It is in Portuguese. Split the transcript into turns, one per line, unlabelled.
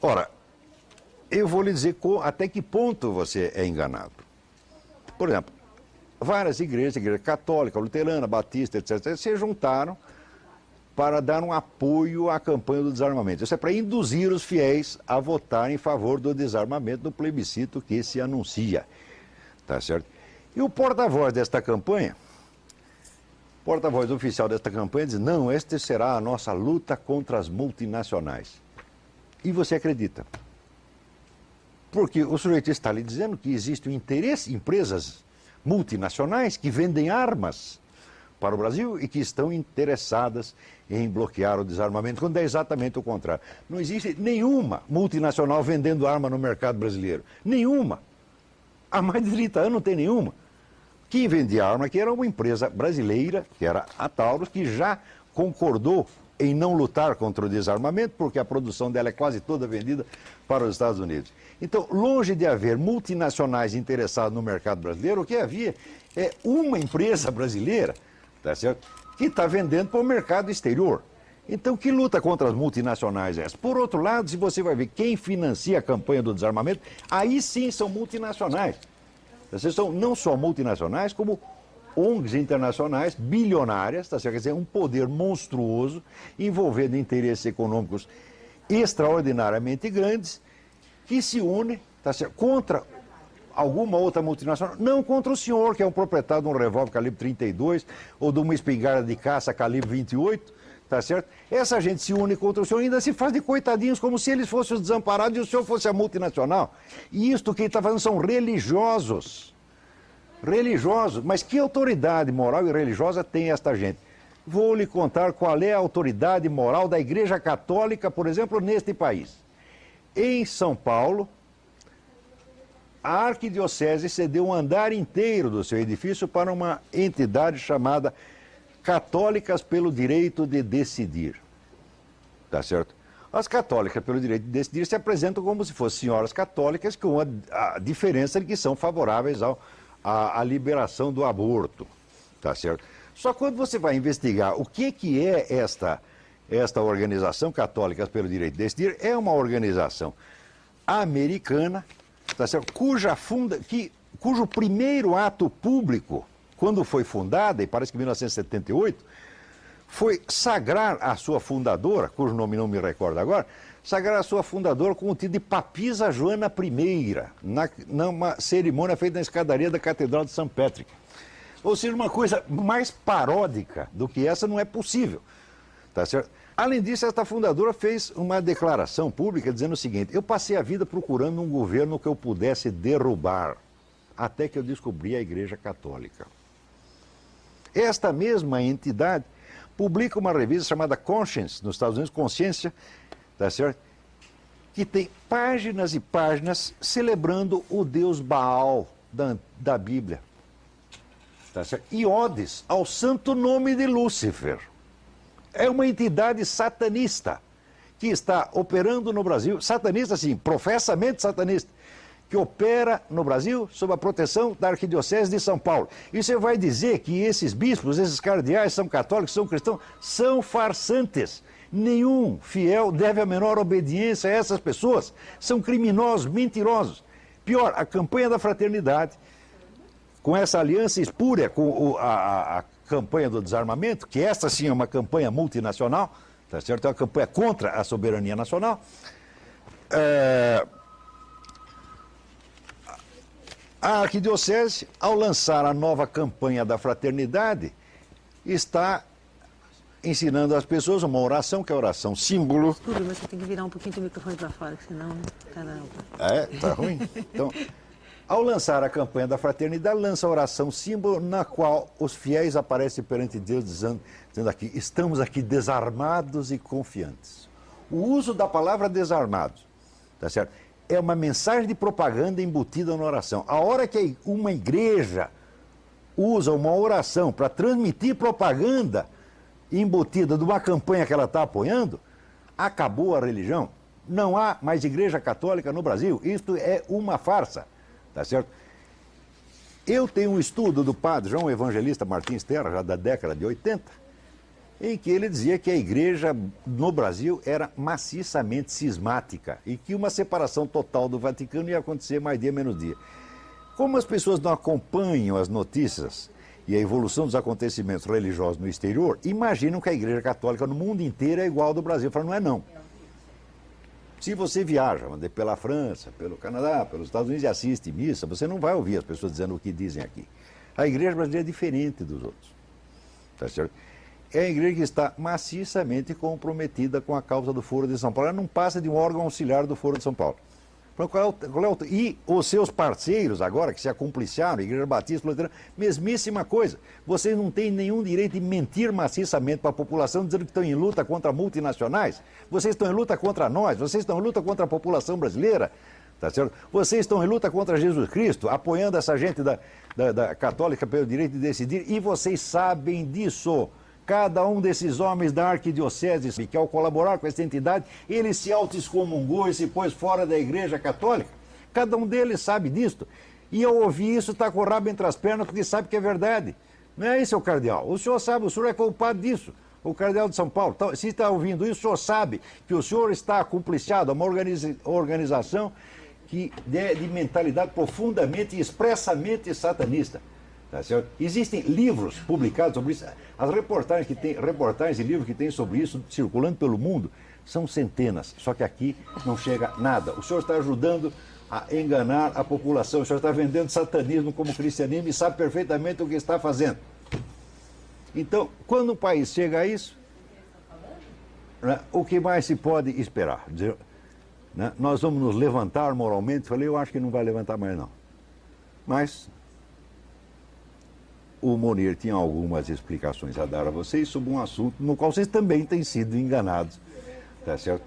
Ora, eu vou lhe dizer até que ponto você é enganado. Por exemplo, várias igrejas, igreja católica, luterana, batista, etc., se juntaram para dar um apoio à campanha do desarmamento. Isso é para induzir os fiéis a votar em favor do desarmamento no plebiscito que se anuncia. Tá certo? E o porta-voz desta campanha, porta-voz oficial desta campanha, diz: não, esta será a nossa luta contra as multinacionais. E você acredita? Porque o sujeito está lhe dizendo que existe um interesse, empresas multinacionais que vendem armas para o Brasil e que estão interessadas em bloquear o desarmamento, quando é exatamente o contrário. Não existe nenhuma multinacional vendendo arma no mercado brasileiro. Nenhuma. Há mais de 30 anos não tem nenhuma. Quem vendia arma aqui era uma empresa brasileira, que era a Taurus, que já concordou em não lutar contra o desarmamento, porque a produção dela é quase toda vendida para os Estados Unidos. Então, longe de haver multinacionais interessadas no mercado brasileiro, o que havia é uma empresa brasileira, tá certo, que está vendendo para o mercado exterior. Então, que luta contra as multinacionais é essa? Por outro lado, se você vai ver quem financia a campanha do desarmamento, aí sim são multinacionais. Vocês são não só multinacionais, como ONGs internacionais bilionárias, tá certo? Quer dizer, um poder monstruoso envolvendo interesses econômicos extraordinariamente grandes que se une, tá certo, contra alguma outra multinacional, não contra o senhor, que é um proprietário de um revólver calibre 32 ou de uma espingarda de caça calibre 28, tá certo? Essa gente se une contra o senhor e ainda se faz de coitadinhos, como se eles fossem os desamparados e o senhor fosse a multinacional. E isto que ele está fazendo são religiosos. Religiosos. Mas que autoridade moral e religiosa tem esta gente? Vou lhe contar qual é a autoridade moral da Igreja Católica, por exemplo, neste país. Em São Paulo, a Arquidiocese cedeu um andar inteiro do seu edifício para uma entidade chamada Católicas pelo Direito de Decidir. Tá certo? As católicas pelo direito de decidir se apresentam como se fossem senhoras católicas, com a diferença de que são favoráveis à liberação do aborto. Tá certo? Só quando você vai investigar o que é esta organização Católicas pelo Direito de Decidir, é uma organização americana, tá certo? Cujo primeiro ato público, quando foi fundada, e parece que em 1978, foi sagrar a sua fundadora, cujo nome não me recordo agora, sagrar a sua fundadora com o título de Papisa Joana I, numa cerimônia feita na escadaria da Catedral de St. Patrick. Ou seja, uma coisa mais paródica do que essa não é possível. Tá certo? Além disso, esta fundadora fez uma declaração pública dizendo o seguinte: eu passei a vida procurando um governo que eu pudesse derrubar, até que eu descobri a Igreja Católica. Esta mesma entidade publica uma revista chamada Conscience, nos Estados Unidos, Consciência, tá certo? Que tem páginas e páginas celebrando o deus Baal da Bíblia. Tá certo? E odes ao santo nome de Lúcifer. É uma entidade satanista que está operando no Brasil, satanista sim, professamente satanista, que opera no Brasil sob a proteção da Arquidiocese de São Paulo. E você vai dizer que esses bispos, esses cardeais, são católicos, são cristãos, são farsantes. Nenhum fiel deve a menor obediência a essas pessoas. São criminosos, mentirosos. Pior, a campanha da fraternidade, com essa aliança espúria com a campanha do desarmamento, que esta sim é uma campanha multinacional, tá certo? É uma campanha contra a soberania nacional. A Arquidiocese, ao lançar a nova campanha da fraternidade, está ensinando às pessoas uma oração, que é a oração símbolo.
Tudo, mas você tem que virar um pouquinho o microfone para fora, senão... Caramba.
É? Tá ruim? Então, ao lançar a campanha da fraternidade, lança a oração símbolo, na qual os fiéis aparecem perante Deus dizendo aqui: estamos aqui desarmados e confiantes. O uso da palavra desarmados, tá certo? É uma mensagem de propaganda embutida na oração. A hora que uma igreja usa uma oração para transmitir propaganda embutida de uma campanha que ela está apoiando, acabou a religião. Não há mais igreja católica no Brasil. Isto é uma farsa. Tá certo? Eu tenho um estudo do padre João Evangelista Martins Terra, já da década de 80, em que ele dizia que a igreja no Brasil era maciçamente cismática e que uma separação total do Vaticano ia acontecer mais dia menos dia. Como as pessoas não acompanham as notícias e a evolução dos acontecimentos religiosos no exterior, imaginam que a igreja católica no mundo inteiro é igual ao do Brasil. Fala, não é não. Se você viaja pela França, pelo Canadá, pelos Estados Unidos e assiste missa, você não vai ouvir as pessoas dizendo o que dizem aqui. A igreja brasileira é diferente dos outros. Tá certo? É a igreja que está maciçamente comprometida com a causa do Foro de São Paulo. Ela não passa de um órgão auxiliar do Foro de São Paulo. E os seus parceiros agora, que se acumpliciaram, Igreja Batista, Luterana, mesmíssima coisa. Vocês não têm nenhum direito de mentir maciçamente para a população, dizendo que estão em luta contra multinacionais. Vocês estão em luta contra nós, vocês estão em luta contra a população brasileira. Tá certo? Vocês estão em luta contra Jesus Cristo, apoiando essa gente da católica pelo direito de decidir, e vocês sabem disso. Cada um desses homens da arquidiocese, que ao colaborar com essa entidade, ele se auto-excomungou e se pôs fora da igreja católica. Cada um deles sabe disso. E ao ouvir isso, está com o rabo entre as pernas, porque sabe que é verdade. Não é isso, seu cardeal? O senhor sabe, o senhor é culpado disso. O cardeal de São Paulo. Então, se está ouvindo isso, o senhor sabe que o senhor está acumpliciado a uma organização de mentalidade profundamente e expressamente satanista. Tá certo? Existem livros publicados sobre isso. As reportagens e livros que tem sobre isso circulando pelo mundo são centenas. Só que aqui não chega nada. O senhor está ajudando a enganar a população. O senhor está vendendo satanismo como cristianismo e sabe perfeitamente o que está fazendo. Então, quando o país chega a isso, né, o que mais se pode esperar? Dizer, né, nós vamos nos levantar moralmente? Falei, eu acho que não vai levantar mais não. Mas o Monir tinha algumas explicações a dar a vocês sobre um assunto no qual vocês também têm sido enganados, tá certo?